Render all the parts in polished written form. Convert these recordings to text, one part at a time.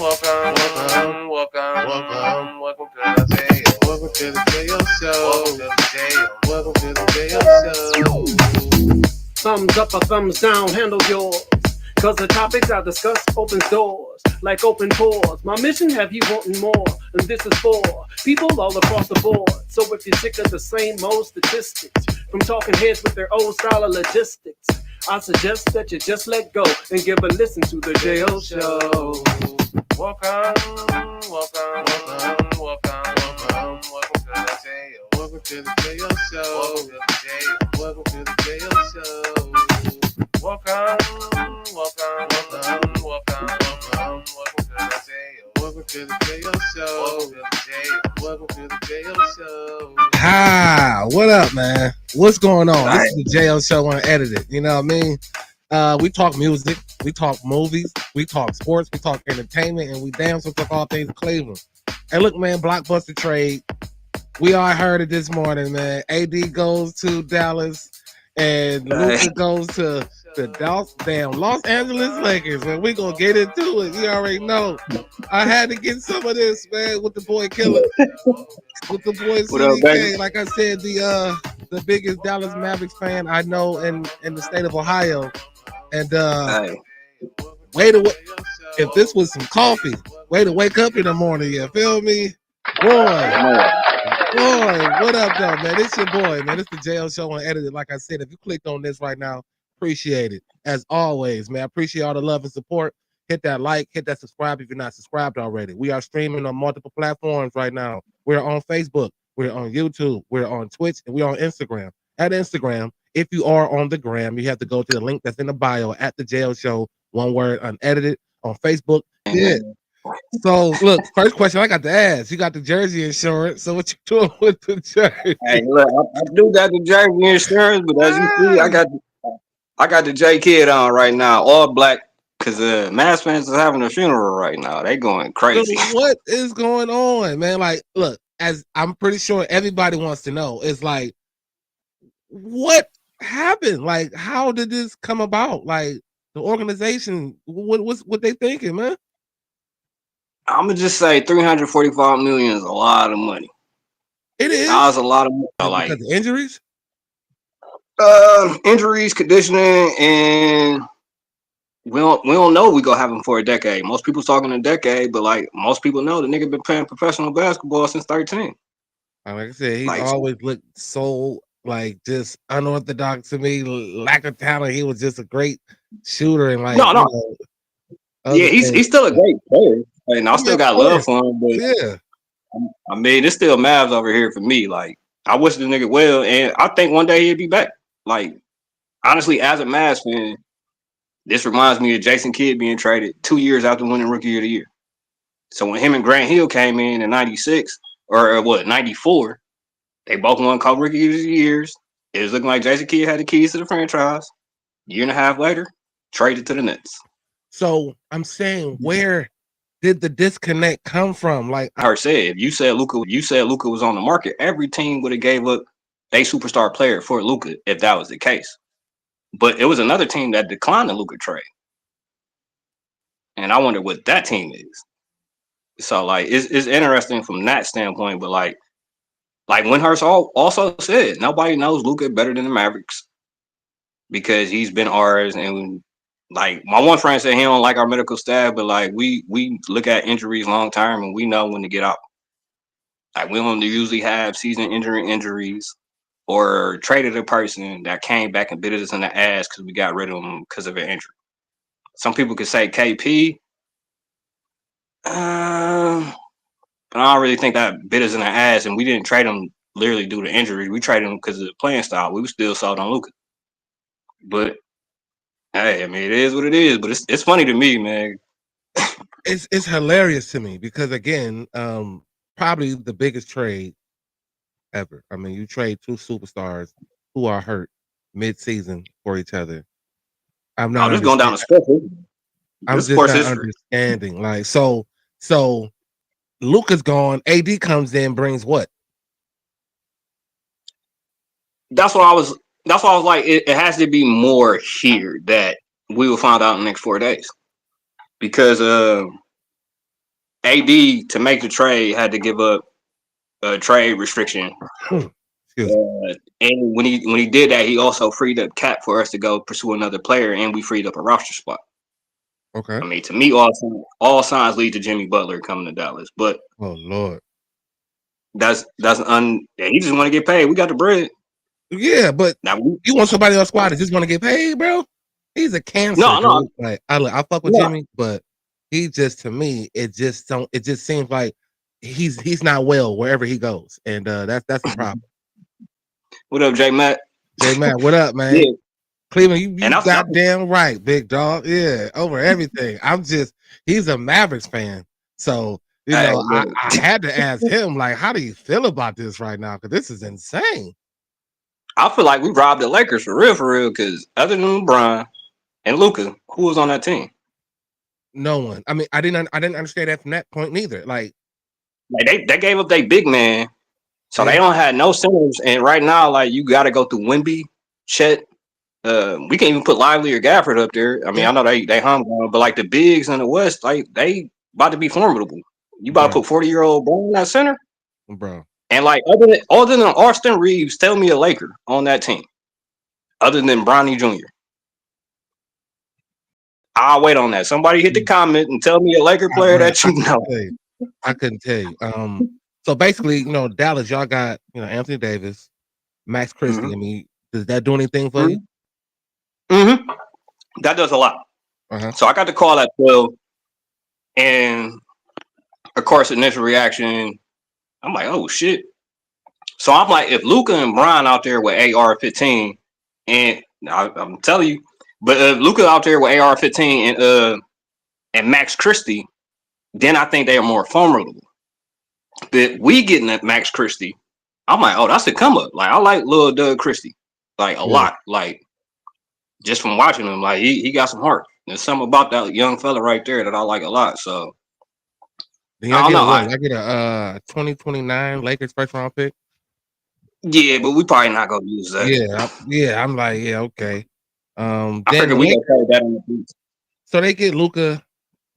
Welcome to the jail. Welcome to the jail show. Welcome to the jail show. Thumbs up or thumbs down, handle yours. Cause the topics I discuss opens doors, like open pores. My mission have you wanting more, and this is for people all across the board. So if you're sick of the same old statistics, from talking heads with their old style of logistics, I suggest that you just let go and give a listen to the J.O. Show. Welcome to the jail. Welcome to the jail show. Welcome to the jail show. Welcome to the jail show. Welcome to the jail show. Hi, what up, man? What's going on? This is the JL Show Unedited. You know what I mean? We talk music, we talk movies, we talk sports, we talk entertainment, and we damn so talk all things Cleveland. And look, man, Blockbuster trade. We all heard it this morning, man. AD goes to Dallas, and Luka goes to the damn Los Angeles Lakers. Man, we gonna get into it. You already know. I had to get some of this, man, with the boy Killer, with the boy CDK. Like I said, the biggest Dallas Mavericks fan I know in the state of Ohio. And way to if this was some coffee, way to wake up in the morning. You feel me, boy, what up, though, man? It's your boy, man. It's the JL Show Unedited. Like I said, if you clicked on this right now, appreciate it. As always, man, I appreciate all the love and support. Hit that like, hit that subscribe if you're not subscribed already. We are streaming on multiple platforms right now. We're on Facebook, we're on YouTube, we're on Twitch, and we're on Instagram. At Instagram, if you are on the gram, you have to go to the link that's in the bio at the JL Show, one word, Unedited. On Facebook, yeah. So, look, first question I got to ask. You got the jersey insurance. So, what you doing with the jersey? Hey, look, I do got the jersey insurance, but as you see, I got the J Kid on right now, all black, because Mavs fans is having a funeral right now. They going crazy. So what is going on, man? Like, look, as I'm pretty sure everybody wants to know, it's like, what happened? Like, how did this come about? Like, the organization, what they thinking, man? I'm gonna just say 345 million is a lot of money. It is. That was a lot of money. Like because of injuries, injuries, conditioning, and we don't know we gonna have him for a decade. Most people talking a decade, but like most people know the nigga been playing professional basketball since 13. Like I said, he's always looked so like just unorthodox to me, lack of talent. He was just a great shooter and like yeah, he's still a great player. And I still got love for him, but yeah, I mean, it's still Mavs over here for me. Like, I wish the nigga well, and I think one day he'll be back. Like, honestly, as a Mavs fan, this reminds me of Jason Kidd being traded 2 years after winning Rookie of the Year. So when him and Grant Hill came in '96 or '94, they both won Rookie of the Years. It was looking like Jason Kidd had the keys to the franchise. Year and a half later, traded to the Nets. So I'm saying, where did the disconnect come from? Like I said, if you said Luka was on the market, every team would have gave up a superstar player for Luka if that was the case. But it was another team that declined the Luka trade. And I wonder what that team is. So like it's interesting from that standpoint, but like Windhurst also said, nobody knows Luka better than the Mavericks because he's been ours. And like my one friend said he don't like our medical staff, but like we look at injuries long term and we know when to get out. Like we don't usually have season injuries or traded a person that came back and bit us in the ass because we got rid of them because of an injury. Some people could say KP, but I don't really think that bit us in the ass, and we didn't trade him literally due to injury. We traded him because of the playing style. We were still sold on Luka. But hey, I mean, it is what it is, but it's funny to me, man. It's hilarious to me because again, probably the biggest trade ever. I mean, you trade two superstars who are hurt mid-season for each other. I'm not just going down the sports. I'm just not understanding. Like so Luka's gone. AD comes in, brings what? That's what I was like. It has to be more here that we will find out in the next 4 days, because AD to make the trade had to give up a trade restriction. And when he did that, he also freed up cap for us to go pursue another player, and we freed up a roster spot. Okay. I mean, to me, all signs lead to Jimmy Butler coming to Dallas, but Oh Lord. he just want to get paid. We got the bread. Yeah, but Now, you want somebody on the squad that just want to get paid, bro? He's a cancer. No. Dude. Like I fuck with Jimmy, but he just to me, it just seems like he's not well wherever he goes, and that's the problem. What up, J Matt? J Matt, what up, man? Yeah. Cleveland, you And goddamn right, big dog. Yeah, over everything. He's a Mavericks fan, so I had to ask him like, how do you feel about this right now? Because this is insane. I feel like we robbed the Lakers for real. Because other than LeBron and Luka, who was on that team? No one. I mean, I didn't understand that from that point neither. Like they gave up their big man, so they don't have no centers. And right now, like you got to go through Wemby, Chet. We can't even put Lively or Gafford up there. I mean, I know they homegrown, but like the bigs in the West, like they about to be formidable. You about to put 40-year-old Bron in that center, bro. And like other than Austin Reeves, tell me a Laker on that team, other than Bronny Jr. I'll wait on that. Somebody hit the comment and tell me a Laker player that you know. I couldn't tell you. So basically, Dallas, y'all got Anthony Davis, Max Christie. Mm-hmm. I mean, does that do anything for you? Mm-hmm. That does a lot. So I got the call at 12, and of course, initial reaction, I'm like, oh shit. So I'm like, if Luka and Bron out there with AR-15, and I'm telling you, but if Luka out there with AR-15 and Max Christie, then I think they are more formidable. But we getting at Max Christie, I'm like, oh, that's a come up. Like I like Lil Doug Christie, like a lot. Like just from watching him, like he got some heart. There's something about that young fella right there that I like a lot. So I don't know. I get a 2029 Lakers first round pick. Yeah, but we probably not gonna use that. Yeah. I'm like, yeah, okay. I figured we gonna carry that on the beat. So they get Luka,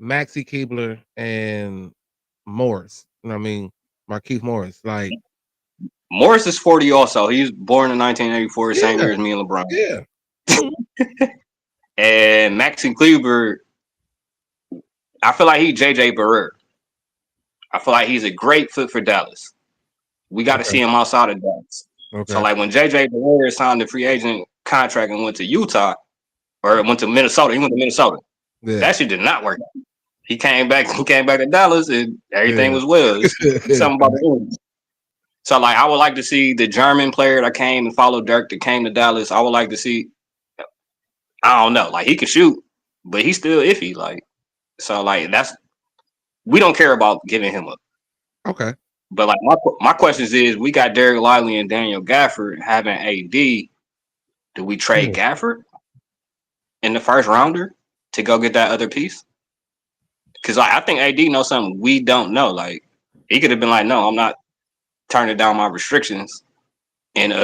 Maxi Keebler, and Morris. You know what I mean? Marquise Morris. Like Morris is 40 also. He was born in 1984, same year as me and LeBron. Yeah. And Maxi Kleber, I feel like he's JJ Barea. I feel like he's a great fit for Dallas. We got to see him outside of Dallas. So like when JJ Barea signed the free agent contract and went to Utah or went to Minnesota, he went to Minnesota. Yeah. That shit did not work out. He came back to Dallas and everything was well. Something about the Indians. So like I would like to see the German player that came and followed Dirk that came to Dallas. I would like to see, I don't know, like he can shoot, but he's still iffy. Like so like we don't care about giving him up. Okay. But like my questions is we got Derek Lively and Daniel Gafford having AD. Do we trade Gafford in the first rounder to go get that other piece? Because like, I think AD knows something we don't know. Like he could have been like, no, I'm not turning down my restrictions, and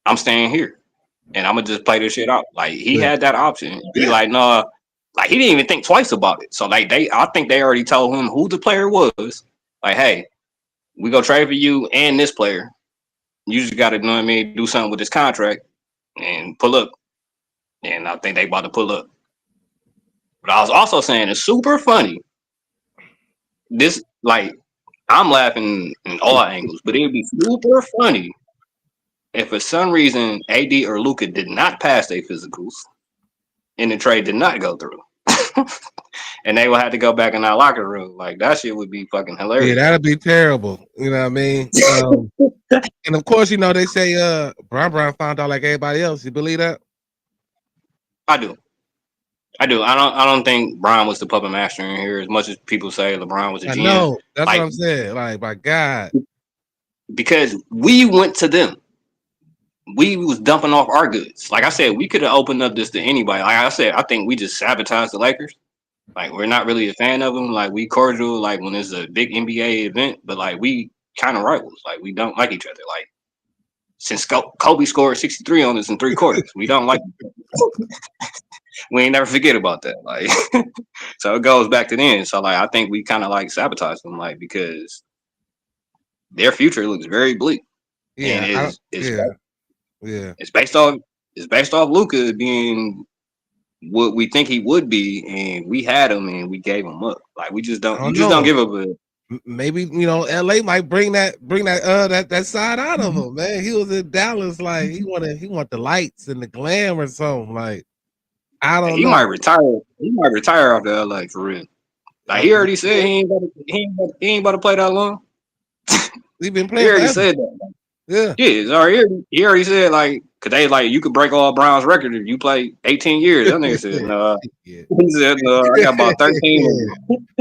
I'm staying here, and I'm gonna just play this shit out. Like he had that option. Be like, no, like he didn't even think twice about it. So like I think they already told him who the player was. Like, hey, we go trade for you and this player. You just got to, know what I mean, do something with this contract and pull up. And I think they about to pull up. But I was also saying it's super funny. This, like, I'm laughing in all angles, but it'd be super funny if for some reason AD or Luka did not pass their physicals and the trade did not go through. And they will have to go back in our locker room. Like that shit would be fucking hilarious. Yeah, that'd be terrible. You know what I mean? And of course, they say Bron found out like everybody else. You believe that? I do. I don't think Bron was the puppet master in here as much as people say LeBron was a GM. No, that's like, what I'm saying. Like, my God. Because we went to them. We was dumping off our goods. Like I said, we could have opened up this to anybody. Like I said, I think we just sabotaged the Lakers. Like we're not really a fan of them. Like we cordial, like when it's a big NBA event, but like we kind of rivals. Like we don't like each other. Like since Kobe scored 63 on us in 3 quarters, we don't like each other. We ain't never forget about that. Like, so it goes back to then. So like, I think we kind of like sabotage them, like because their future looks very bleak, and Yeah, yeah. it's based off Luka being what we think he would be, and we had him and we gave him up. Like we just I don't. You don't just don't know. give up a. Maybe LA might bring that side out of him, man. He was in Dallas, like he want the lights and the glam or something. Like I don't He know. might retire. He might retire off the LA for real. Like he already said he ain't about to play that long. He been He playing already forever. said that. Yeah. Yeah, sorry, he already said like, cause they like you could break all Brown's record if you play 18 years. That nigga said no. Yeah. He said no. I got about 13.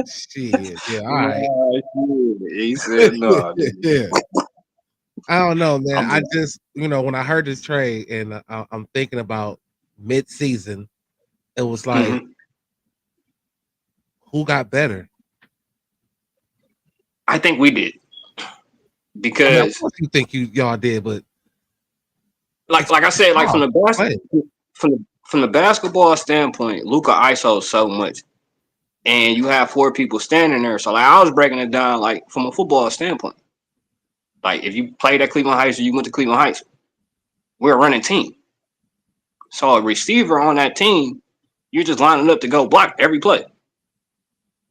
Shit. Yeah. All right. Nah, shit. He said no. Yeah. I don't know, man. I'm I just, just when I heard this trade and I'm thinking about mid-season, it was like, mhm. who got better? I think we did I mean, of because course you think y'all did, but like I said, like hard to play. from the basketball standpoint, Luka ISO so much, and you have 4 people standing there. So like I was breaking it down like from a football standpoint. Like if you played at Cleveland Heights or you went to Cleveland Heights, we're a running team. So a receiver on that team, you're just lining up to go block every play.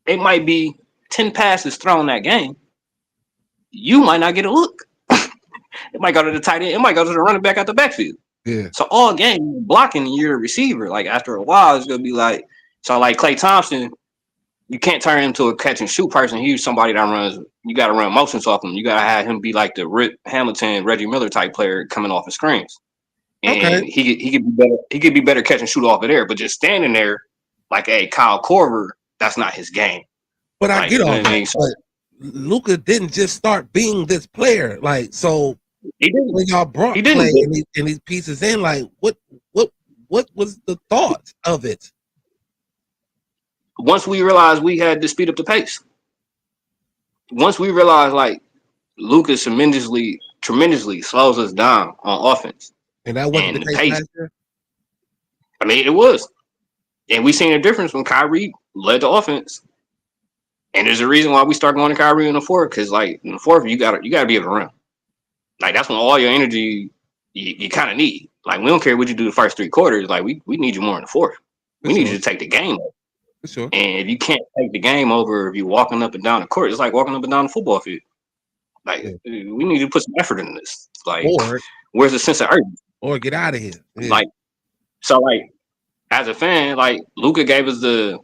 It might be 10 passes thrown that game. You might not get a look. It might go to the tight end. It might go to the running back at the backfield. Yeah. So all game blocking, you're a receiver. Like after a while, it's gonna be like so. Like Klay Thompson, you can't turn him into a catch and shoot person. He's somebody that runs. You got to run motions off him. You got to have him be like the Rip Hamilton, Reggie Miller type player coming off of screens. Okay. And he could be better. He could be better catch and shoot off of there. But just standing there like a Kyle Korver, that's not his game. But I Like get you know all what I that. mean. So But Luka didn't just start being this player. Like so, he didn't. when y'all brought He Clay didn't. and these pieces in, like what was the thought of it? Once we realized we had to speed up the pace. Once we realized like Lucas tremendously slows us down on offense And that wasn't the and the case pace. last year. I mean, it was, and we seen a difference when Kyrie led the offense. And there's a reason why we start going to Kyrie in the fourth, because like in the fourth, you gotta be able to run. Like that's when all your energy you kind of need. Like we don't care what you do the first 3 quarters. Like we need you more in the fourth. For We need sure. you to take the game over. For sure. And if you can't take the game over, if you're walking up and down the court, it's like walking up and down the football field. Like we need to put some effort in this. Like where's the sense of urgency? Or get out of here. Yeah. Like so, like as a fan, like Luka gave us the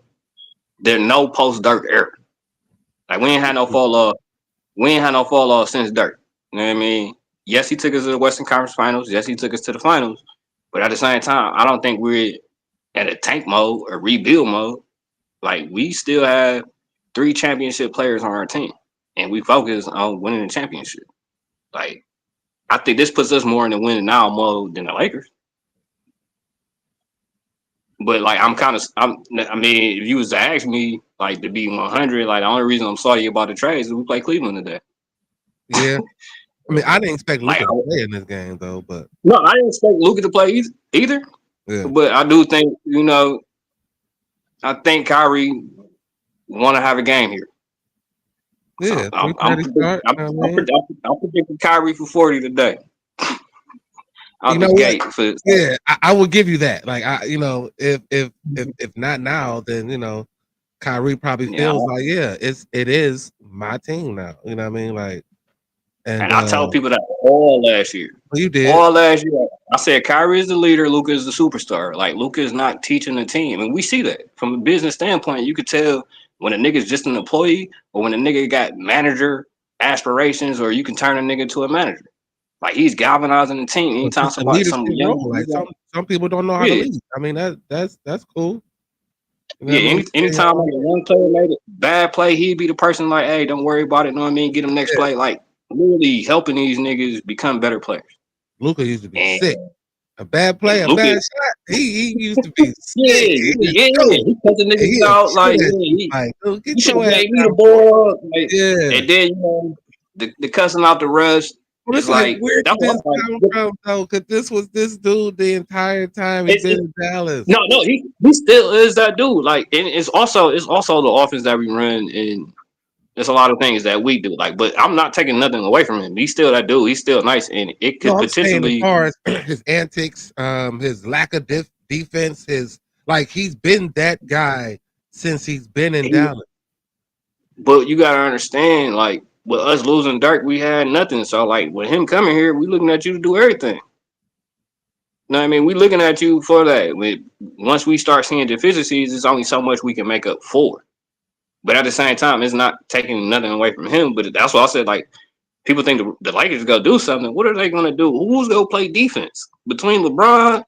no post Dirk era. Like we ain't had no fall off. We ain't had no fall off since Dirk. You know what I mean? Yes, he took us to the Western Conference Finals. Yes, he took us to the finals. But at the same time, I don't think we're at a tank mode or rebuild mode. Like we still have 3 championship players on our team, and we focus on winning the championship. Like I think this puts us more in the winning now mode than the Lakers. But like I mean, if you was to ask me like to be 100, like the only reason I'm salty about the trades is we play Cleveland today. Yeah. I mean, I didn't expect Luka Like, to play in this game though, but no, I didn't expect Luka to play either. yeah. But I do think, I think Kyrie want to have a game here. Yeah. So I'm predicting Kyrie for 40 today. Out the gate. Yeah, I will give you that. Like if not now, then Kyrie probably feels like it is my team now. You know what I mean? Like, and I told people that all last year. You did all last year. I said Kyrie is the leader, Luka is the superstar. Like Luka is not teaching the team, and we see that from a business standpoint. You could tell when a nigga's just an employee or when a nigga got manager aspirations, or you can turn a nigga to a manager. Like he's galvanizing the team. Anytime somebody, some people don't know how to lead. I mean that's cool. Anytime like one player made a bad play, he'd be the person like, hey, don't worry about it. Know what I mean? Get him next play. Like really helping these niggas become better players. Luka used to be sick. A bad play, a bad shot. He used to be sick. He cut the niggas out like you should have gave me the ball. And then the cussing out the rush. Well, It's it's like, like where that's did what this I'm come like. from, though? Because this was this dude the entire time he's been in Dallas. No, he still is that dude. Like, and it's also the offense that we run, and there's a lot of things that we do. Like, but I'm not taking nothing away from him. He's still that dude. He's still nice, and it No, could I'm saying as potentially. far as his antics, his lack of defense, his like he's been that guy since he's been in Dallas. But you gotta understand, like, with us losing Dirk, we had nothing. So, like, with him coming here, we looking at you to do everything. You know what I mean? We looking at you for that. Once we start seeing deficiencies, it's only so much we can make up for. But at the same time, it's not taking nothing away from him. But that's why I said, like, people think the Lakers go do something. What are they gonna do? Who's gonna play defense between LeBron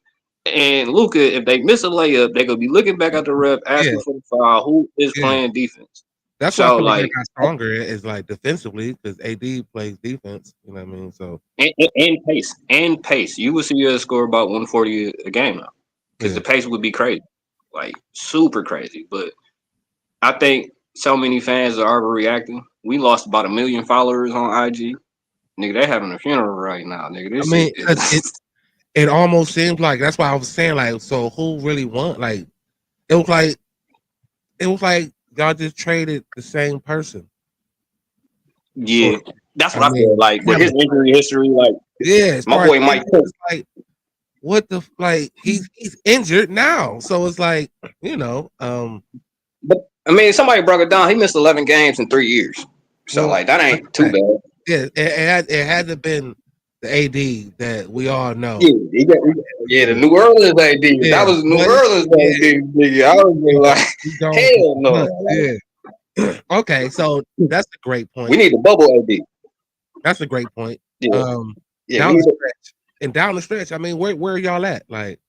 and Luka? If they miss a layup, they gonna be looking back at the ref, asking for the foul. Who is Yeah. playing defense? That's why I So, feel like they like, got stronger is like defensively because AD plays defense. You know what I mean? So and pace. You would see us score about 140 a game now because yeah. the pace would be crazy, like super crazy. But I think so many fans are overreacting. We lost about 1 million followers on IG. Nigga, they having a funeral right now, nigga. I This mean, shit is it almost seems like that's why I was saying like, so who really won? Like it was like y'all just traded the same person. yeah. Sort of. That's I what I feel mean, like. With his injury history, like yeah, as my far as boy Mike injuries, Cook. it's like what the like he's injured now, so it's like But I mean, somebody broke it down. He missed 11 games in 3 years. So well, like that that's ain't too fact. bad. Yeah, it hasn't been the AD that we all know. Yeah, the New Orleans AD. Yeah, That was New but Orleans yeah, AD, nigga. I was so like, we don't. hell no. But, yeah. Okay, so that's a great We point. need the bubble AD. That's a great point. Yeah, yeah. We Down the need stretch and down the stretch. I mean, where are y'all at? Like,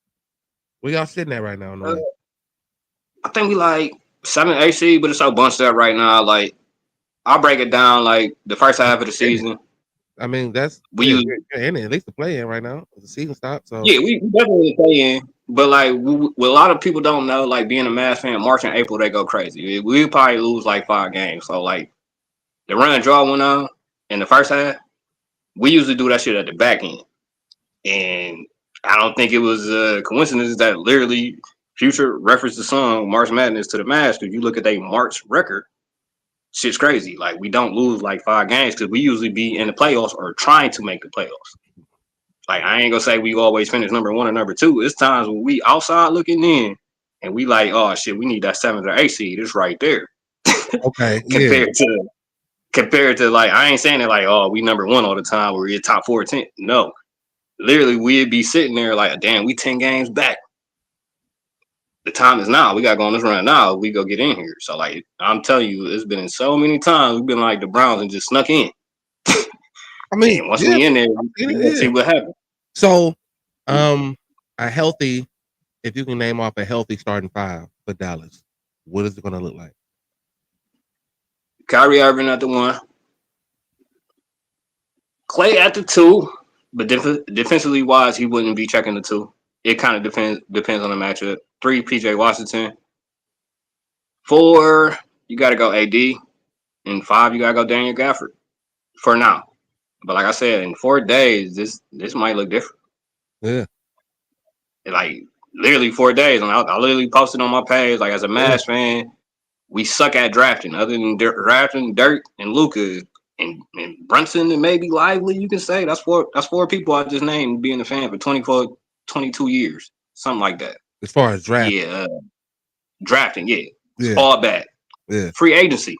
where y'all sitting at right now in the league? I think we like 7 AC, but it's so bunched up right now. Like I'll break it down. Like the first half of the season, I mean, that's we use you're in it, at least the play in right now. The season stopped, so yeah, we definitely play in. But like what a lot of people don't know, like being a Mavs fan, March and April they go crazy. We probably lose like 5 games. So like the run and draw went on in the first half. We usually do that shit at the back end. And I don't think it was a coincidence that literally Future referenced the song March Madness to the Mavs. Because you look at their March record, shit's crazy. Like we don't lose like 5 games because we usually be in the playoffs or trying to make the playoffs. Like I ain't gonna say we always finish number 1 or number 2. It's times when we outside looking in and we like, oh shit, we need that 7th or 8th seed. It's right there. okay, yeah. compared to like I ain't saying it like, oh, we number 1 all the time or we're top 4 or 10. No. Literally, we'd be sitting there like, damn, we 10 games back. The time is now. We got to go on this run now. We go get in here. So, like, I'm telling you, it's been so many times we've been like the Browns and just snuck in. I mean, And once we in there, we gonna see what happens. So, a healthy, if you can name off a healthy starting 5 for Dallas, what is it going to look like? Kyrie Irving at the 1, Clay at the 2, but defensively wise, he wouldn't be checking the 2. It kind of depends on the matchup. 3, PJ Washington. 4, you got to go AD, and 5, you got to go Daniel Gafford for now. But like I said, in 4 days, this might look different. Yeah. Like literally 4 days, and I literally posted on my page. Like as a Mavs fan, we suck at drafting. Other than drafting Dirk and Luka and Brunson and maybe Lively, you can say that's four people I just named being a fan for 24, 22 years, something like that. As far as draft, yeah, drafting, yeah, all bad. Yeah, free agency,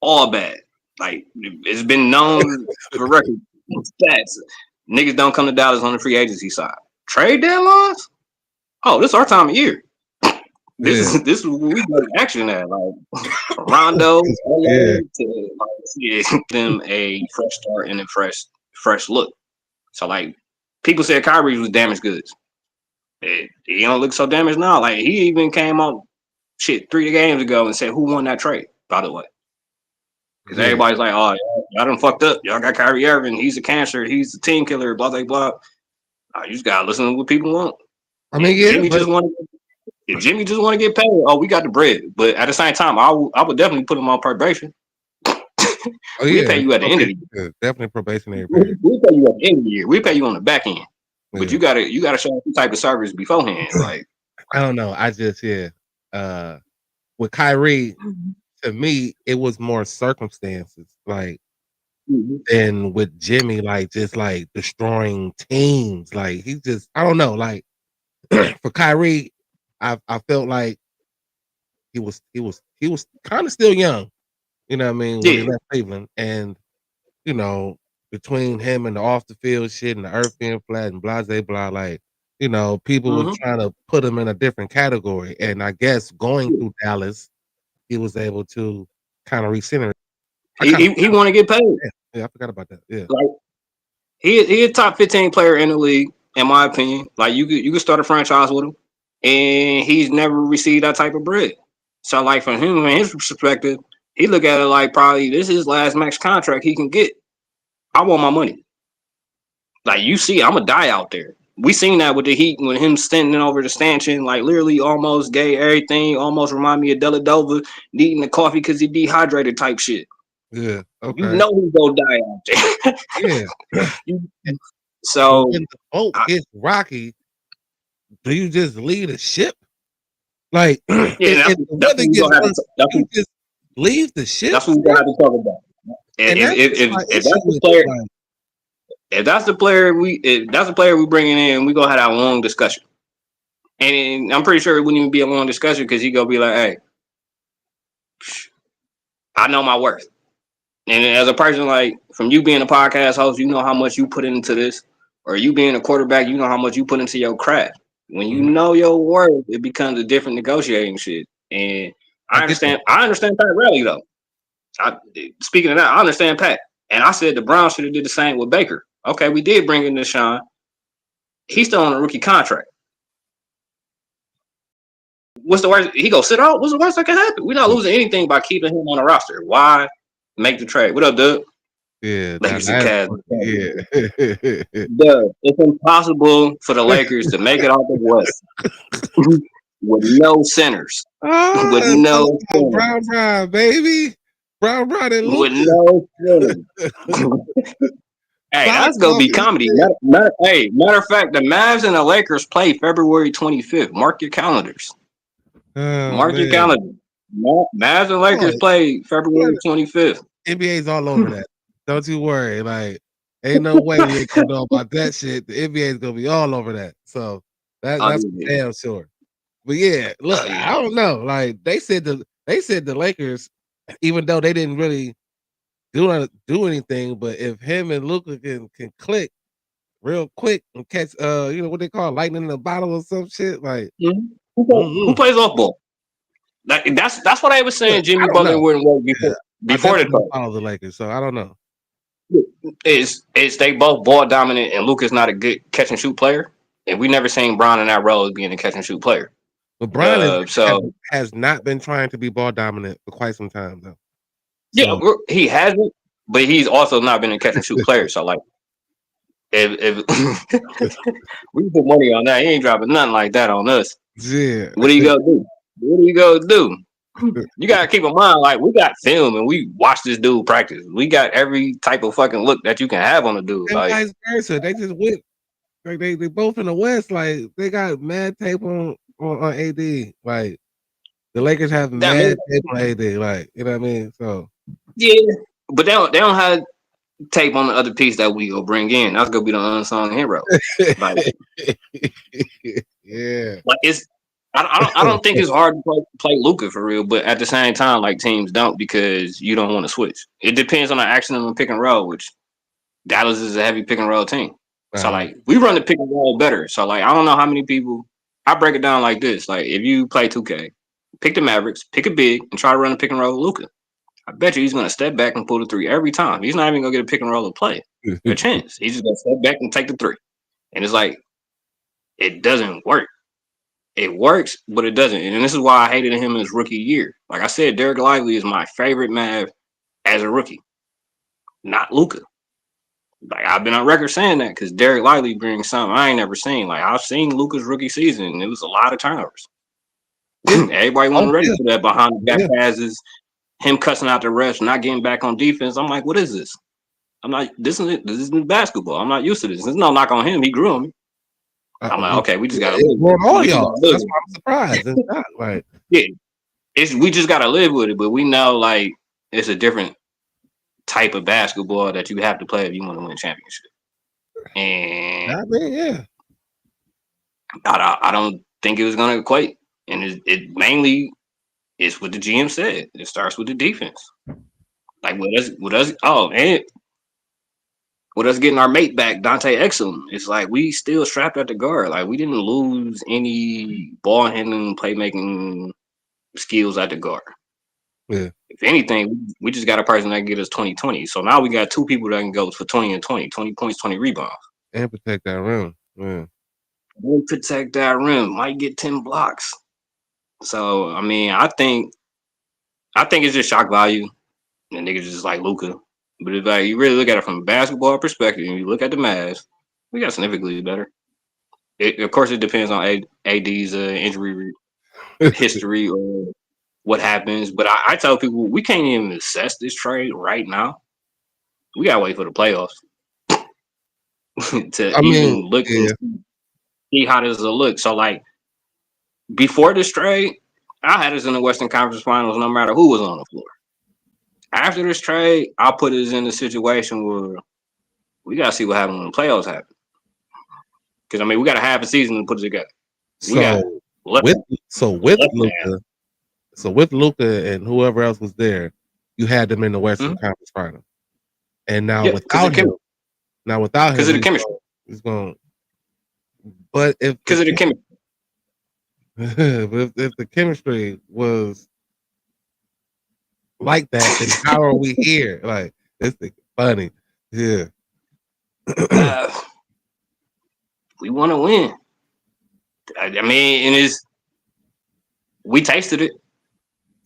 all bad. Like it's been known for record stats. Niggas don't come to Dallas on the free agency side. Trade deadlines? Oh, this is our time of year. This is what we got action at. Like Rondo, them a fresh start and a fresh look. So like people said Kyrie was damaged goods. He don't look so damaged now. Like he even came on 3 games ago and said who won that trade, by the way. Because everybody's like, oh, y'all done fucked up. Y'all got Kyrie Irving. He's a cancer. He's a team killer. Blah, blah, blah. You just got to listen to what people want. I mean, if Jimmy just want to get paid, oh, we got the bread. But at the same time, I would definitely put him on probation. Oh We yeah, pay you at the end of the year. yeah, definitely probationary period. We pay you at the end of the year. We pay you on the back end. But Yeah. you gotta show some type of service beforehand. Like I don't know. I just with Kyrie, to me, it was more circumstances, like than with Jimmy, like just like destroying teams. Like he just, I don't know. Like for Kyrie, I felt like he was kind of still young. You know what I mean, when he yeah. left Cleveland, and you know, between him and the off the field shit and the earth being flat and blah blah blah, like you know, people were trying to put him in a different category. And I guess going through Dallas, he was able to kind of recenter. He want to get paid. Yeah, I forgot about that. Yeah, Like he a top 15 player in the league, in my opinion. Like you could start a franchise with him, and he's never received that type of bread. So like from him, from his perspective, he look at it like probably this is his last max contract he can get. I want my money. Like you see, I'm gonna die out there. We seen that with the Heat when him standing over the stanchion, like literally almost gay everything, almost remind me of Deladova needing the coffee because he dehydrated type shit. yeah, okay, You know he's gonna die out there. yeah. So when the boat gets rocky, do you just leave the ship? Like, if the weather gets worse, you just leave the ship. That's what we're gonna have to talk about. If that's the player, if that's the player we bringing in, we gonna have that long discussion. And I'm pretty sure it wouldn't even be a long discussion because he gonna be like, "Hey, I know my worth." And as a person, like from you being a podcast host, you know how much you put into this, or you being a quarterback, you know how much you put into your craft. When you know your worth, it becomes a different negotiating shit. And I understand Pat Riley though. Speaking of that, I understand Pat. And I said the Browns should have did the same with Baker. Okay, we did bring in Deshaun. He's still on a rookie contract. What's the worst? He go sit out. What's the worst that can happen? We're not losing anything by keeping him on the roster. Why make the trade? What up, Doug? Yeah, Lakers and Cavs. yeah. Doug, it's impossible for the Lakers to make it out the West with no centers. With no Brown, baby. Brown and Luka. With no centers. Hey, that's gonna be comedy. Matter of fact, the Mavs and the Lakers play February 25th. Mark your calendars. Mark your calendar. Mavs and Lakers play February 25th. NBA's all over that. Don't you worry. Like, ain't no way we ain't gonna know about that shit. The NBA's gonna be all over that. So that's damn sure. But yeah, look, I don't know. Like they said the Lakers, even though they didn't really do anything, but if him and Luka can click real quick and catch you know what they call lightning in a bottle or some shit, like who plays off ball? That's what I was saying. Jimmy Butler wouldn't work before the trade. Follow the Lakers, so I don't know. Is they both ball dominant and Luka's not a good catch and shoot player, and we never seen Bron in that role as being a catch and shoot player. But Bron has not been trying to be ball dominant for quite some time though. Yeah, he hasn't, but he's also not been a catch and shoot player. So like, if we put money on that, he ain't dropping nothing like that on us. Yeah. What are you gonna do? What are you gonna do? You gotta keep in mind, like we got film and we watch this dude practice. We got every type of fucking look that you can have on the dude. And like vice versa. They just went like they both in the West. Like they got mad tape on AD. Like the Lakers have mad tape on AD. Like you know what I mean? So yeah, but they don't have tape on the other piece that we go bring in. That's gonna be the unsung hero. Like, yeah, like it's. I don't think it's hard to play Luka for real, but at the same time, like teams don't because you don't want to switch. It depends on the action of the pick and roll, which Dallas is a heavy pick and roll team. So like we run the pick and roll better. So like I don't know how many people. I break it down like this: like if you play 2K, pick the Mavericks, pick a big, and try to run the pick and roll with Luka. I bet you he's gonna step back and pull the three every time. He's not even gonna get a pick and roll to play a chance. He's just gonna step back and take the three, and it's like it doesn't work. It works, but it doesn't. And this is why I hated him in his rookie year. Like I said, Derek Lively is my favorite Mav as a rookie, not Luka. Like I've been on record saying that because Derek Lively brings something I ain't never seen. Like I've seen Luka's rookie season, and it was a lot of turnovers. Everybody wasn't ready for that behind the back passes. him cussing out the refs, not getting back on defense. I'm like, what is this? I'm not. This isn't basketball. I'm not used to this. There's no knock on him. He grew on me. I'm like, okay, we just gotta live with it. All y'all. That's why I'm surprised. It's not like we just gotta live with it. But we know like it's a different type of basketball that you have to play if you want to win a championship. And I mean, I don't think it was gonna equate. And it mainly is what the GM said. It starts with the defense. Like with us. Oh, and with us getting our mate back, Dante Exum, it's like we still strapped at the guard. Like we didn't lose any ball handling, playmaking skills at the guard. Yeah. If anything, we just got a person that can get us 20-20. So now we got two people that can go for 20 and 20, 20 points, 20 rebounds. And protect that rim. Yeah. We'll protect that rim. Might get 10 blocks. So I mean, I think it's just shock value. And niggas just like Luka. But if like you really look at it from a basketball perspective and you look at the Mavs, we got significantly better. Of course, it depends on AD's injury history or what happens. But I tell people we can't even assess this trade right now. We gotta wait for the playoffs to look and see how this will look. So like before this trade, I had us in the Western Conference Finals no matter who was on the floor. After this trade, I'll put us in a situation where we gotta see what happens when the playoffs happen. Because I mean, we got a half a season to put it together. With Luka and whoever else was there, you had them in the Western Conference Final. And now without him, because of the chemistry, he's going. But because of the chemistry, if the chemistry was like that, then how are we here? Like this thing funny, yeah. We want to win. I mean, and we tasted it.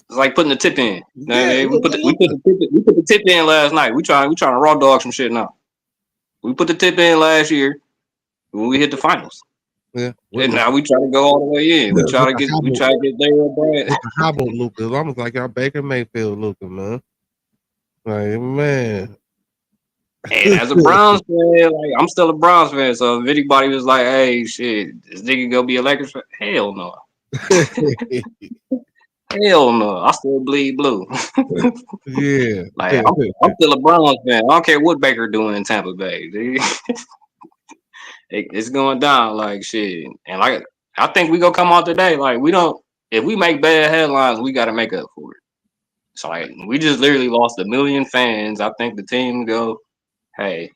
It's like putting the tip in. We put the tip in last night. We trying to raw dog some shit now. We put the tip in last year when we hit the finals. Yeah, and now we try to go all the way in. We try to get there, Brad. How about Luka? It's almost like y'all Baker Mayfield, Luka, man. Like man. And as a Browns fan, like I'm still a Browns fan. So if anybody was like, "Hey, shit, this nigga gonna be a Lakers fan?" Hell no. Hell no. I still bleed blue. Yeah. Like I'm still a Browns fan. I don't care what Baker doing in Tampa Bay. Dude. It's going down like shit. And like I think we gonna come out today. Like if we make bad headlines, we gotta make up for it. So like we just literally lost 1 million fans. I think the team go, hey,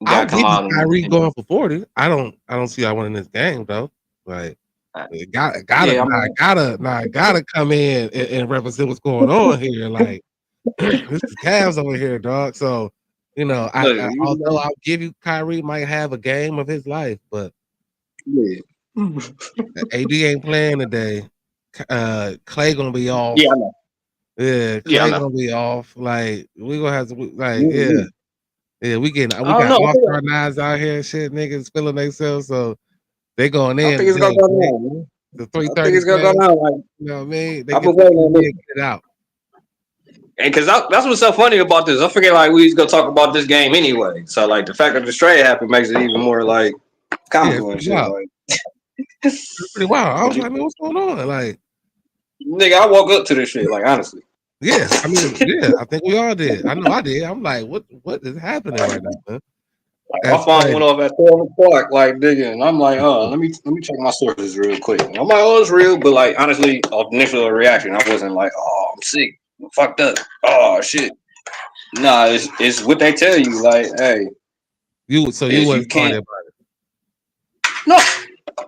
we gotta come out. Kyrie going for 40. I don't see I winning this game though. Like gotta come in and represent what's going on here. Like this is Cavs over here, dog. So you know, although I'll give you Kyrie might have a game of his life, but AD ain't playing today. Clay gonna be off. Yeah, I know. Yeah, Clay gonna be off. Like we gonna have to we got all-star nines out here. Shit, niggas feeling themselves, so they going in. I think it's gonna go down. The 3:30. I think it's gonna go down. Like you know what I mean? I've been waiting on get it out. And because that's what's so funny about this. I forget like we was gonna talk about this game anyway. So like the fact that the trade happened makes it even more like comical and shit. Like, it's pretty wild. I was like, man, what's going on? Like, nigga, I woke up to this shit. Like honestly. Yeah, I mean, yeah, I think we all did. I know I did. I'm like, what is happening right now, man? Like, my phone went off at 12 o'clock, like nigga, and I'm like, let me check my sources real quick. And I'm like, it's real, but like honestly, initial reaction, I wasn't like, I'm sick. I'm fucked up. Oh shit. Nah, it's what they tell you. Like, hey, you wasn't talking about it. No.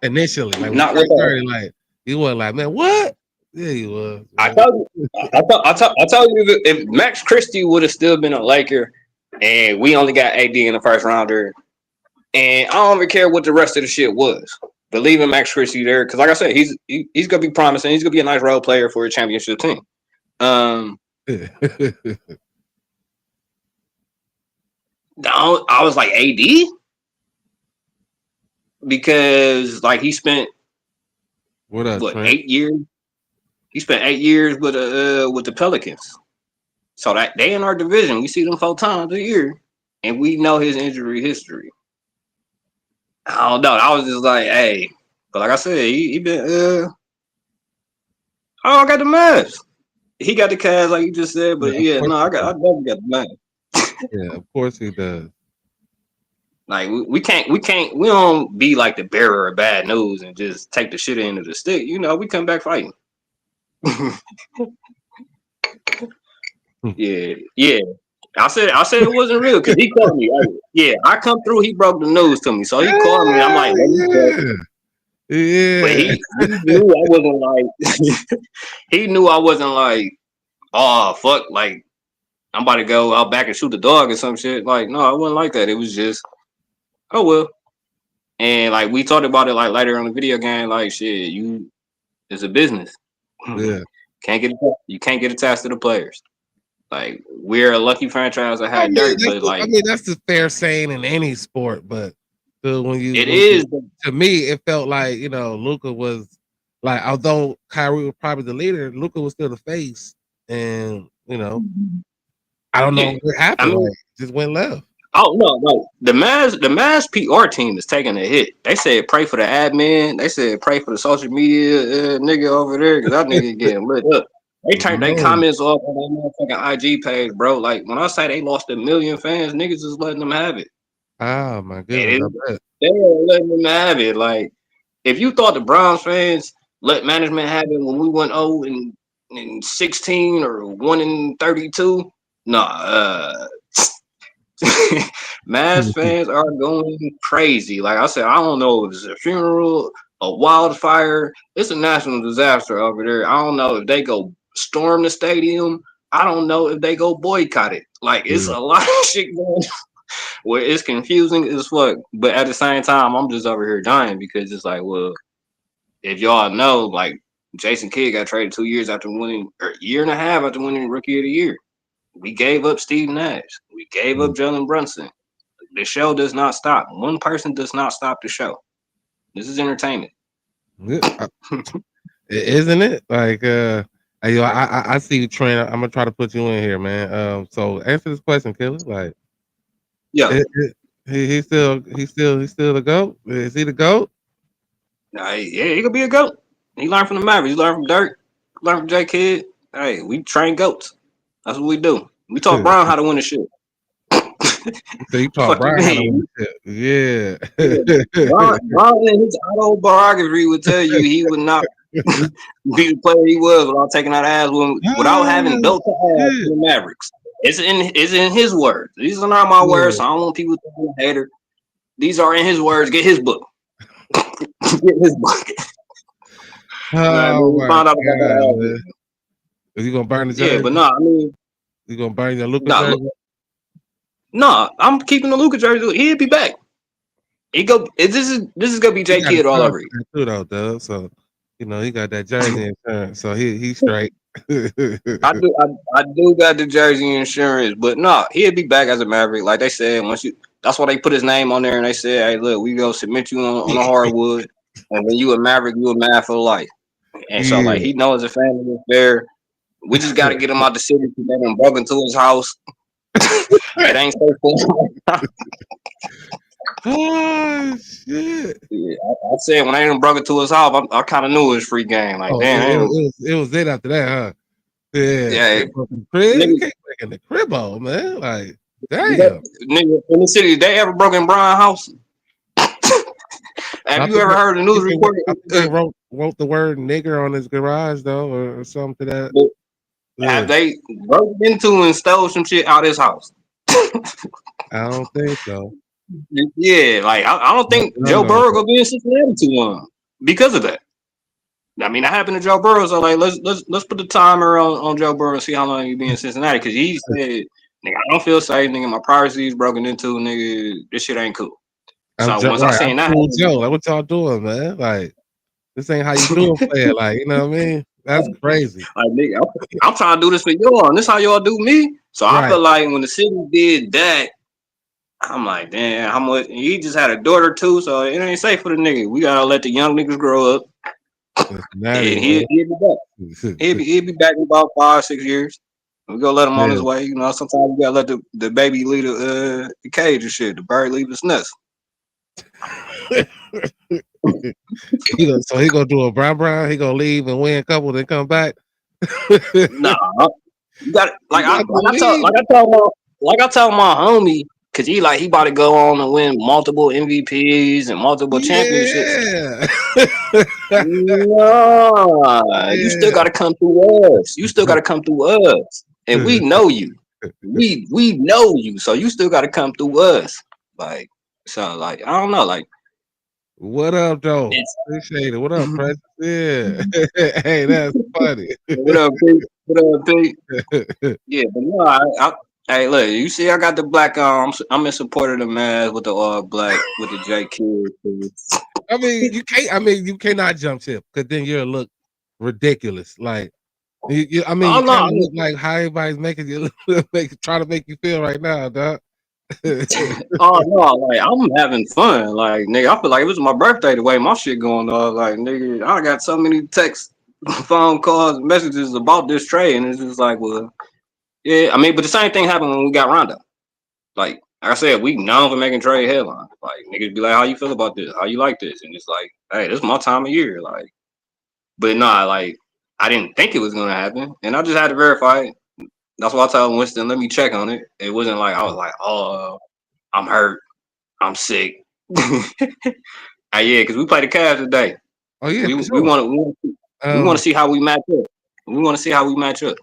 Initially, like not with 30, like you were like, man, what? Yeah, you was. Man. I told you if Max Christie would have still been a Laker, and we only got AD in the first rounder, and I don't even care what the rest of the shit was. But leaving Max Christie there, because like I said, he's gonna be promising. He's gonna be a nice role player for a championship team. I was like AD because like he spent 8 years. He spent 8 years with the Pelicans. So that they in our division, we see them 4 times a year, and we know his injury history. I don't know. I was just like, hey, but like I said, he been oh, I got the Mavs. He got the Cavs, like you just said, but Yeah, of yeah, course no, he I does. definitely got the Mavs. Yeah, of course he does. Like we don't be like the bearer of bad news and just take the shit end of the stick. You know, we come back fighting. yeah. I said it wasn't real because he called me. I come through. He broke the news to me, so he called me. I'm like, but Yeah. he knew I wasn't like. He knew I wasn't like, oh fuck, like I'm about to go out back and shoot the dog or some shit. Like, no, I wasn't like that. It was just, oh well. And like we talked about it like later on the video game, like shit, it's a business. Yeah. You can't get attached to the players. Like we're a lucky franchise that I had mean, Dirk, but like that's the fair saying in any sport, but it is. to me, it felt like Luka was like, although Kyrie was probably the leader, Luka was still the face, and I don't know what I happened. mean, Like, just went left. oh no, no. The Mavs PR team is taking a hit. They said pray for the admin. They said pray for the social media nigga over there because that nigga getting lit up. They turned their Man. comments off on their motherfucking IG page, bro. Like when I say they lost 1 million fans, niggas is letting them have it. Oh my goodness, I bet. They are letting them have it. Like if you thought the Browns fans let management have it when we went 0 and 16 or 1 and 32, nah. Mavs fans are going crazy. Like I said, I don't know if it's a funeral, a wildfire. It's a national disaster over there. I don't know if they go storm the stadium. I don't know if they go boycott it. Like it's a lot of shit going on where it's confusing as fuck. But at the same time, I'm just over here dying because it's like, well, if y'all know, like Jason Kidd got traded 2 years after winning, or 1.5 years after winning Rookie of the Year. We gave up Steve Nash. We gave up Jalen Brunson. The show does not stop. One person does not stop the show. This is entertainment. Isn't it? Like, I see you, Trent. I'm gonna try to put you in here, man. So answer this question, Killer. Like, Yeah, he's still the GOAT. Is he the GOAT? yeah, he could be a goat. He learned from the Mavericks. He learned from Dirk. Learned from J Kidd. Hey, we train goats. That's what we do. We taught Brown how to win the shit. So you taught Brian how to win the shit. Yeah. Brown in his autobiography would tell you he would not be the player he was without taking out ass without having built the ass in the Mavericks. It's in his words. These are not my words, so I don't want people to be a hater. These are in his words. Get his book. Get his book. Oh, we found out about that. Is he gonna burn the jersey? Yeah, but no, I mean, you gonna burn your Luka jersey? No, I'm keeping the Luka jersey. He'll be back. This is gonna be J Kidd all over too, though. So he got that jersey insurance, so he's straight. I do got the jersey insurance, but no, he'll be back as a Maverick. Like they said, that's why they put his name on there, and they said, "Hey, look, we gonna submit you on a hardwood, and when you a Maverick, you a Mav for life." And so, like, he knows a family affair. We just got to get him out the city because they done broke into his house. It ain't so fun. Oh shit! Yeah, I said when they done broke into his house, I kind of knew it was free game. Like, damn, it was it after that, huh? Yeah. Crib, you can't break in the cribbo, man. Like, damn. Nigga, in the city, they ever broke in Brian's house? Have you ever heard a news report? They wrote the word nigger on his garage though, or something to that. Have they broke into and stole some shit out of his house? I don't think so. Yeah, like I don't think Joe Burrow gonna be in Cincinnati too long because of that. I mean, that happened to Joe Burrow. So like, let's put the timer on Joe Burrow and see how long he be in Cincinnati because he said, "Nigga, I don't feel safe. Nigga, my privacy is broken into. Nigga, this shit ain't cool." So once I seen that, Joe, like, what y'all doing, man? Like, this ain't how you do it, player. Like, you know what I mean? That's crazy. Like, nigga, I'm trying to do this for y'all, and this how y'all do me. So I feel like when the city did that, I'm like, damn, how much? He just had a daughter too, so it ain't safe for the nigga. We gotta let the young niggas grow up. He'll be back. He'll be back in about 5-6 years. We gonna let him on his way. You know, sometimes you gotta let the baby leave the cage and shit. The bird leave his nest. So he gonna do a brown. He gonna leave and win a couple, then come back. Nah, you got like I told my homie, cause he about to go on and win multiple MVPs and multiple championships. Nah, you still gotta come through us. You still gotta come through us, and we know you. We know you, so you still gotta come through us. I don't know, What up, though? Appreciate it. What up, Precious? Yeah. Hey, that's funny. What up, Pete? What up, Pete? Yeah, but no, hey, look, you see, I got the black on. I'm in support of the man with the all black with the J Kid. I mean, you can't. I mean, you cannot jump ship because then you'll look ridiculous. Like, you kind of look like how everybody's making you trying to make you feel right now, dog. Oh no, I'm having fun. Like, nigga, I feel like it was my birthday the way my shit going on. Like, nigga, I got so many texts, phone calls, messages about this trade, and it's just like, well, yeah. I mean, but the same thing happened when we got Rondo. Like I said, we known for making trade headlines. Like, niggas be like, how you feel about this? How you like this? And it's like, hey, this is my time of year. Like, but nah, like, I didn't think it was gonna happen, and I just had to verify it. That's why I told Winston, let me check on it. It wasn't like I was like, oh, I'm hurt, I'm sick. Yeah, because we played the Cavs today. Oh yeah, we want to see how we match up. We want to see how we match up.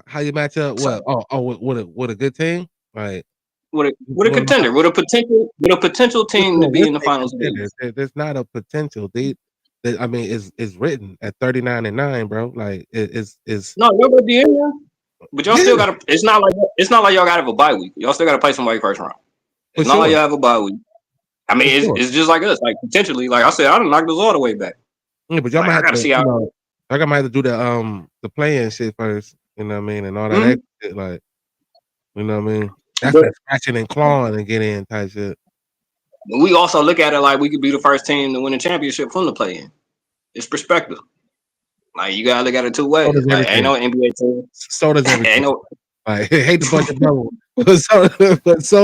How you match up? What? With a good team, right? With a contender, with a potential team to be in the finals. There's not a potential. I mean, it's written at 39-9, bro. Like it's no, you're gonna be in there. But y'all still gotta. It's not like y'all gotta have a bye week. Y'all still gotta play somebody first round. It's not like y'all have a bye week. I mean, it's just like us. Like potentially, like I said, I done knocked us all the way back. Yeah, but y'all might have to see how. I might have to do the playing shit first. You know what I mean, and all that extra shit. Like, you know what I mean. That's that scratching and clawing and get in type shit. We also look at it like we could be the first team to win a championship from the play-in. It's perspective. Like, you gotta look at it two ways. Like, ain't no NBA team. So does everything. I hate to bunch of bubble, but so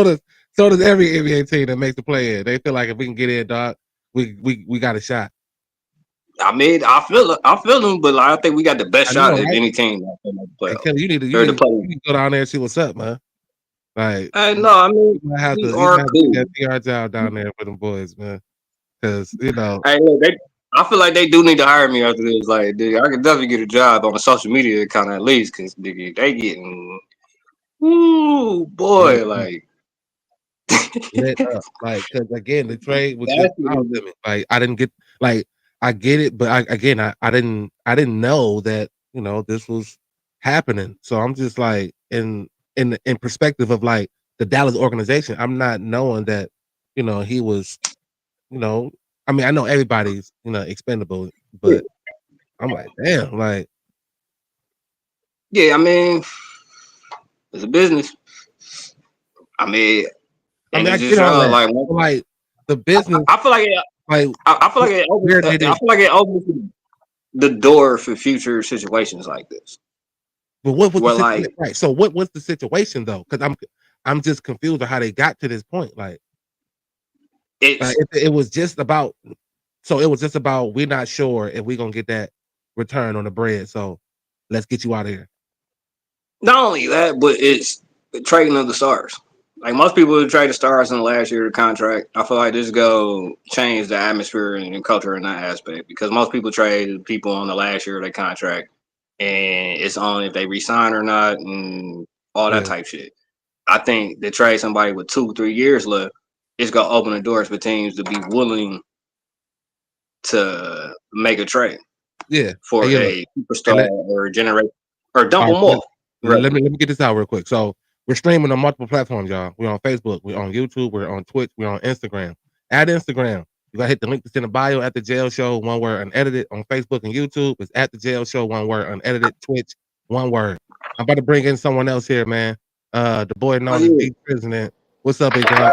does every NBA team that makes the play-in. They feel like if we can get in, dog, we got a shot. I mean, I feel them, but I think we got the best shot of any team. Hey, Kelly, you need to go down there and see what's up, man. Like, I mean, you have to get that PR job down there for them boys, man. Because hey, look, I feel like they do need to hire me after this. Like, dude, I could definitely get a job on a social media account at least, because they getting, ooh boy, like. Like, because again, the trade was just out limit. Like, I didn't get, like, I get it, but I didn't know that, you know, this was happening. So I'm just like in perspective of like the Dallas organization, I'm not knowing that, you know, he was, you know, I mean, I know everybody's, you know, expendable, but I'm like, damn, like, yeah, I mean, it's a business. I mean, I get all that. Like the business. I feel like it opens the door for future situations like this. But what was the situation? Right? So what was the situation though? Because I'm just confused on how they got to this point. Like, it was just about. So it was just about we're not sure if we're gonna get that return on the bread. So let's get you out of here. Not only that, but it's the trading of the stars. Like, most people would trade the stars in the last year of the contract. I feel like this go change the atmosphere and culture in that aspect, because most people trade people on the last year of their contract, and it's on if they resign or not and all that type shit. I think they trade somebody with 2-3 years left, it's gonna open the doors for teams to be willing to make a trade. Yeah, for a superstar or a generation or dump them off. Let me get this out real quick. So we're streaming on multiple platforms, y'all. We're on Facebook, we're on YouTube, we're on Twitch, we're on Instagram. At Instagram, you gotta hit the link that's in the bio at the Jail Show, one word, unedited. On Facebook and YouTube, it's at the Jail Show, one word, unedited. Twitch, one word. I'm about to bring in someone else here, man. The boy known as Big President. What's up, Big John?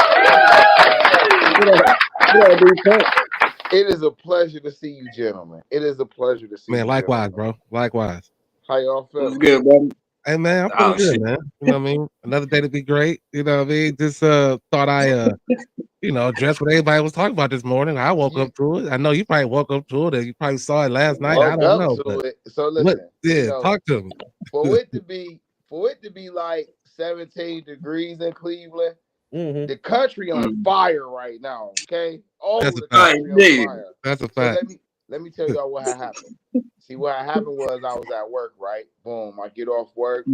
It is a pleasure to see you, gentlemen. It is a pleasure to see Man, you, likewise, gentlemen. bro. Likewise. How y'all What's feeling? good, buddy? Hey man, I'm feeling Oh good, shit. man. You know what I mean? Another day to be great. You know what I mean? Just thought I address what everybody was talking about this morning. I woke You up to it. I know you probably woke up to it, and you probably saw it last night. I woke don't up know, to but it. So what? listen, Yeah, talk to me. for it to be like 17 degrees in Cleveland, Mm-hmm. the country on fire right now. Okay, all That's over a the fact. country on fire. That's a So fact. let me tell y'all what had happened. See, what had happened was I was at work, right? Boom, I get off work,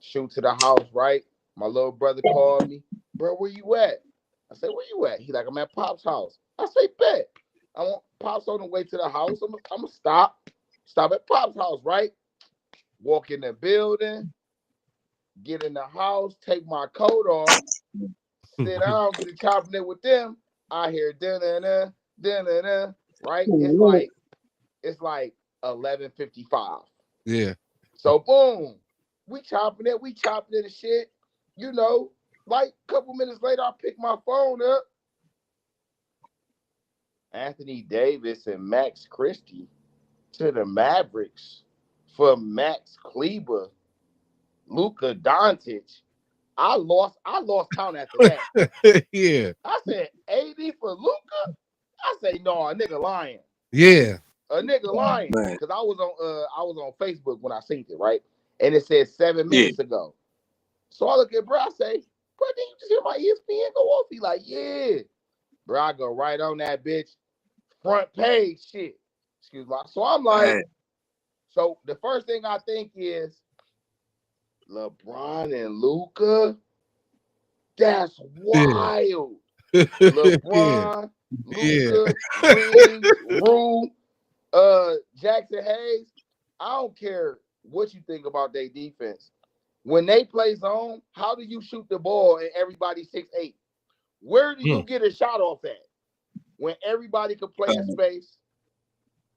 shoot to the house, right? My little brother called me, bro, where you at? I said, where you at? He like, I'm at Pop's house. I say, bet. I want Pop's on the way to the house. I'm gonna stop at Pop's house, right? Walk in the building, get in the house, take my coat off, sit down, get a chopping it with them. I hear da da, right? It's like 11:55. Yeah. So boom, we chopping it and shit. You know, like a couple minutes later, I pick my phone up. Anthony Davis and Max Christie to the Mavericks for Max Kleber, Luka Doncic. I lost count after that. Yeah. I said 80 for Luka. I say no, a nigga lying. Yeah. A nigga lying. Man. Cause I was on Facebook when I seen it, right? And it said 7 minutes ago. So I look at bro, I say, bro, did you just hear my ESPN go off? He like, yeah. Bro, I go right on that bitch. Front page shit. Excuse me. So I'm like, Man. so the first thing I think is LeBron and Luka. That's Yeah. wild. Yeah. LeBron, Yeah. Luka, Reeves, Rue, Jackson Hayes. I don't care what you think about their defense. When they play zone, how do you shoot the ball and everybody 6'8"? Where do you Mm. get a shot off at? When everybody can play in space,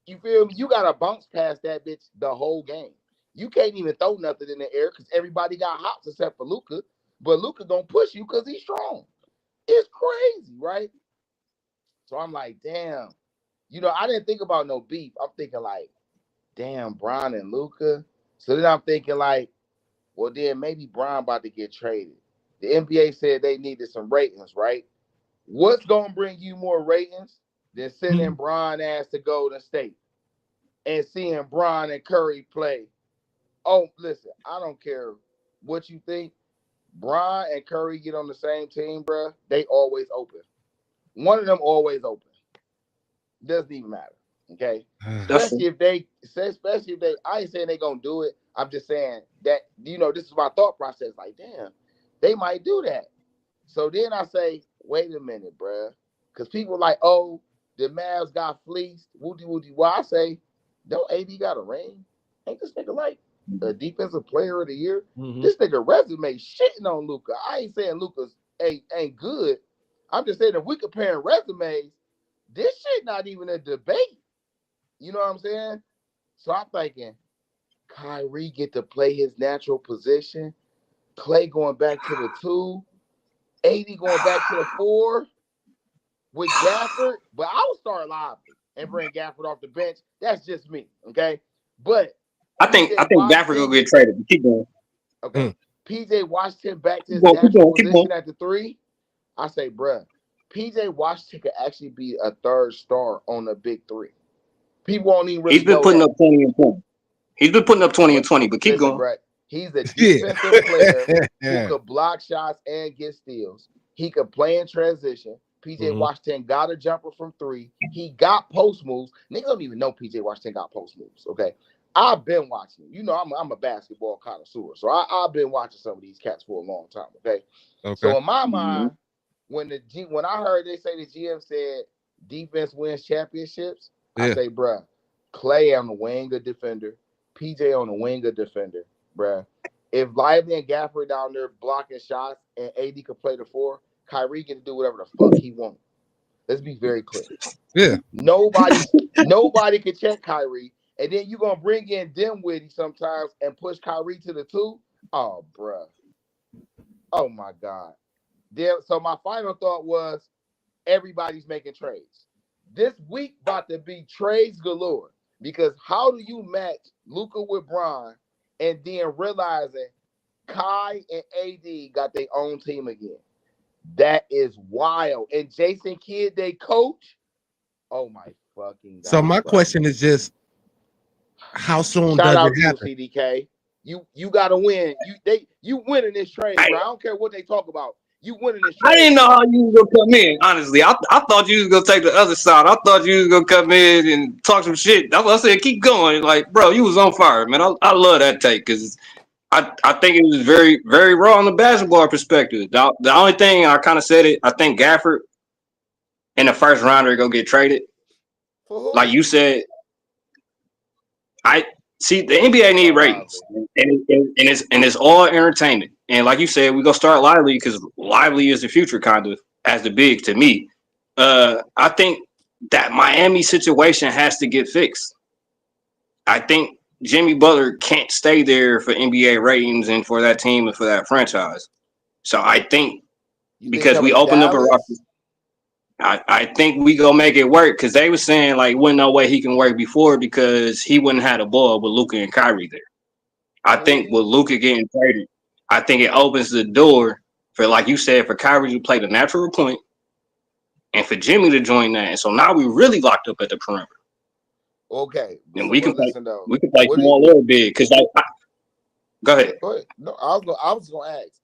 you feel me? You gotta bounce past that bitch the whole game. You can't even throw nothing in the air because everybody got hops except for Luka. But Luka gonna push you because he's strong. It's crazy, right? So I'm like, damn. You know, I didn't think about no beef. I'm thinking like, damn, Bron and Luka. So then I'm thinking like, well, then maybe Bron about to get traded. The NBA said they needed some ratings, right? What's gonna bring you more ratings than sending Bron ass to Golden State and seeing Bron and Curry play? Oh, listen, I don't care what you think. Bron and Curry get on the same team, bro. They always open. One of them always open. Doesn't even matter. Okay. That's Especially if they I ain't saying they gonna do it. I'm just saying that, this is my thought process. Like, damn, they might do that. So then I say, wait a minute, bruh. Because people like, oh, the Mavs got fleeced. Woody woody. Well, I say, don't AD got a ring? Ain't this nigga like a defensive player of the year? Mm-hmm. This nigga resume shitting on Luka. I ain't saying Luka's ain't good. I'm just saying if we comparing resumes, this shit not even a debate. You know what I'm saying? So I'm thinking, Kyrie get to play his natural position. Clay going back to the 2. AD going back to the 4 with Gafford. But I would start lively and bring Gafford off the bench. That's just me, okay? But I PJ think Gafford will Washington, get traded. But keep going. okay. PJ Washington back to Keep his going. Keep natural going. Keep going. position at the 3. I say, bruh, PJ Washington could actually be a third star on the big 3. People won't even really He's been know putting that. up 20 and 20. He's been putting up 20 and But 20. But keep listen, going. bro, he's a Yeah. defensive player who Yeah. could block shots and get steals. He could play in transition. PJ Mhm. Washington got a jumper from 3. He got post moves. Niggas don't even know PJ Washington got post moves. Okay, I've been watching. You know, I'm a basketball connoisseur, so I've been watching some of these cats for a long time. Okay, Okay. so in my Mhm. mind, when I heard they say the GM said defense wins championships, I Yeah. say, bruh, Clay on the wing a defender, PJ on the wing a defender, bruh. If Lively and Gafford down there blocking shots and AD could play the 4, Kyrie get to do whatever the fuck he wants. Let's be very clear. Yeah. Nobody can check Kyrie. And then you're gonna bring in Dinwiddie sometimes and push Kyrie to the 2. Oh, bruh. Oh my God. So my final thought was everybody's making trades. This week about to be trades galore. Because how do you match Luka with Bron and then realizing Kai and AD got their own team again? That is wild. And Jason Kidd, they coach. Oh my fucking god! So my bro. question is just, how soon Shout does out it to you, happen? CDK. You gotta win. You winning this trade, I, bro. I don't care what they talk about. You winning this I trade, didn't know bro. how you was gonna come in. Honestly, I thought you was gonna take the other side. I thought you was gonna come in and talk some shit. That's what I said. Keep going. Like, bro, you was on fire, man. I love that take because I think it was very, very raw on the basketball perspective. The only thing I kind of said it, I think Gafford in the first rounder go get traded. For Like who? you said, I see the NBA need Start ratings, lively. and it's all entertainment. And like you said, we gonna start Lively because Lively is the future, kind of as the big to me. I think that Miami situation has to get fixed. I think Jimmy Butler can't stay there for NBA ratings and for that team and for that franchise. So I think You think because we coming to opened up a roster, Dallas? I think we gonna make it work because they were saying like, wasn't no way he can work before because he wouldn't have the ball with Luka and Kyrie there. I think with Luka getting traded, I think it opens the door for, like you said, for Kyrie to play the natural point and for Jimmy to join that. And so now we really locked up at the perimeter, Okay, and so but listen though, we can play what do you, small or big. Because go ahead. go ahead. No, I was gonna ask,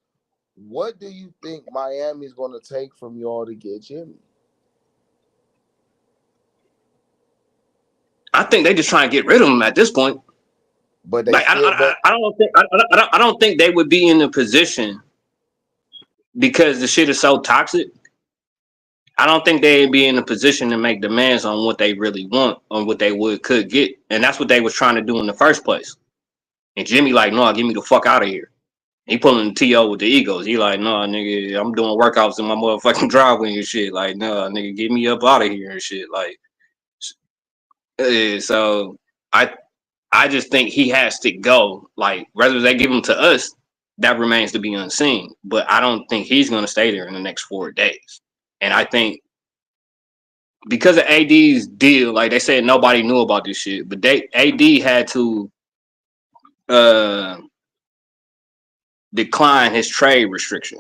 what do you think Miami's gonna take from y'all to get Jimmy? I think they just trying to get rid of him at this point. But they Like still, but I don't think they would be in the position because the shit is so toxic. I don't think they'd be in a position to make demands on what they really want, on what they could get, and that's what they was trying to do in the first place. And Jimmy like, no, get me the fuck out of here. He pulling the TO with the egos. He like, no, nigga, I'm doing workouts in my motherfucking driveway and shit. Like, no, nigga, get me up out of here and shit. Like, so I I just think he has to go. Like, whether they give him to us, that remains to be unseen. But I don't think he's going to stay there in the next 4 days. And I think because of AD's deal, like they said, nobody knew about this shit, but AD had to uh, decline his trade restriction,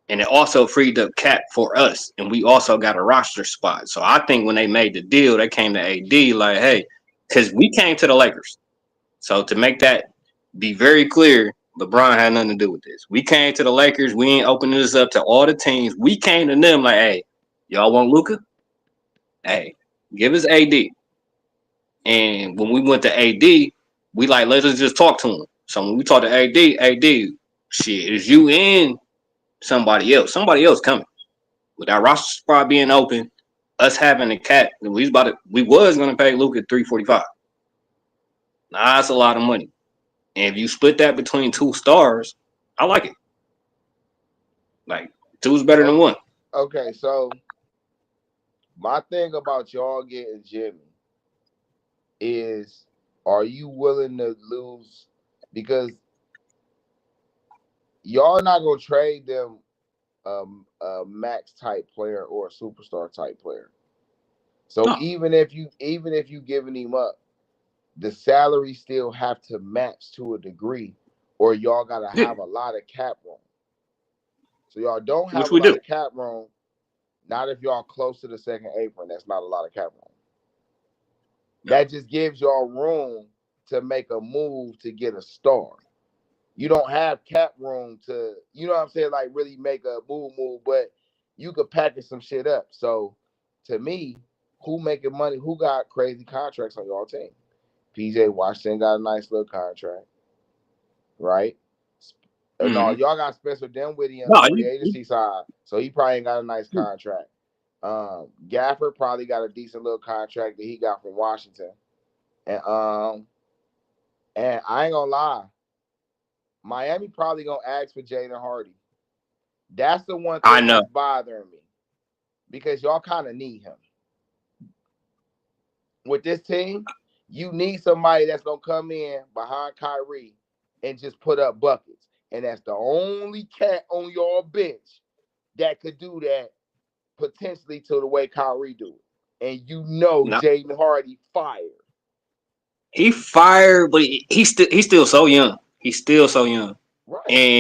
and it also freed up cap for us, and we also got a roster spot. So I think when they made the deal, they came to AD like, hey, because we came to the Lakers. So to make that be very clear, LeBron had nothing to do with this. We came to the Lakers. We ain't opening this up to all the teams. We came to them like, hey, y'all want Luka? Hey, give us AD. And when we went to AD, we like, let's just talk to him. So when we talked to AD, shit, is you in somebody else? Somebody else coming. With our roster spot being open, us having a cap, we was gonna pay Luka 345. Nah, that's a lot of money. And if you split that between two stars, I like it. Like, two's better than one. okay, so my thing about y'all getting Jimmy is, are you willing to lose? Because y'all not gonna trade them a max type player or a superstar type player. So No. even if you giving him up, the salary still have to match to a degree, or y'all gotta Yeah, have a lot of cap room. So y'all don't have which a we lot do. of cap room. Not if y'all close to the second apron. That's not a lot of cap room. No. That just gives y'all room to make a move to get a star. You don't have cap room to, you know what I'm saying, like really make a move, but you could package some shit up. So to me, who making money? Who got crazy contracts on y'all team? PJ Washington got a nice little contract, right? No, Mm-hmm. y'all got Spencer Dinwiddie on the No, free agency side, so he probably ain't got a nice contract. Gafford probably got a decent little contract that he got from Washington, and I ain't gonna lie, Miami probably gonna ask for Jaden Hardy. That's the one I thing know. that's bothering me because y'all kind of need him with this team. You need somebody that's gonna come in behind Kyrie and just put up buckets, and that's the only cat on your bench that could do that potentially to the way Kyrie do it. and you know No. Jaden Hardy fired. He fired, but he's still so young. He's still so young. Right. And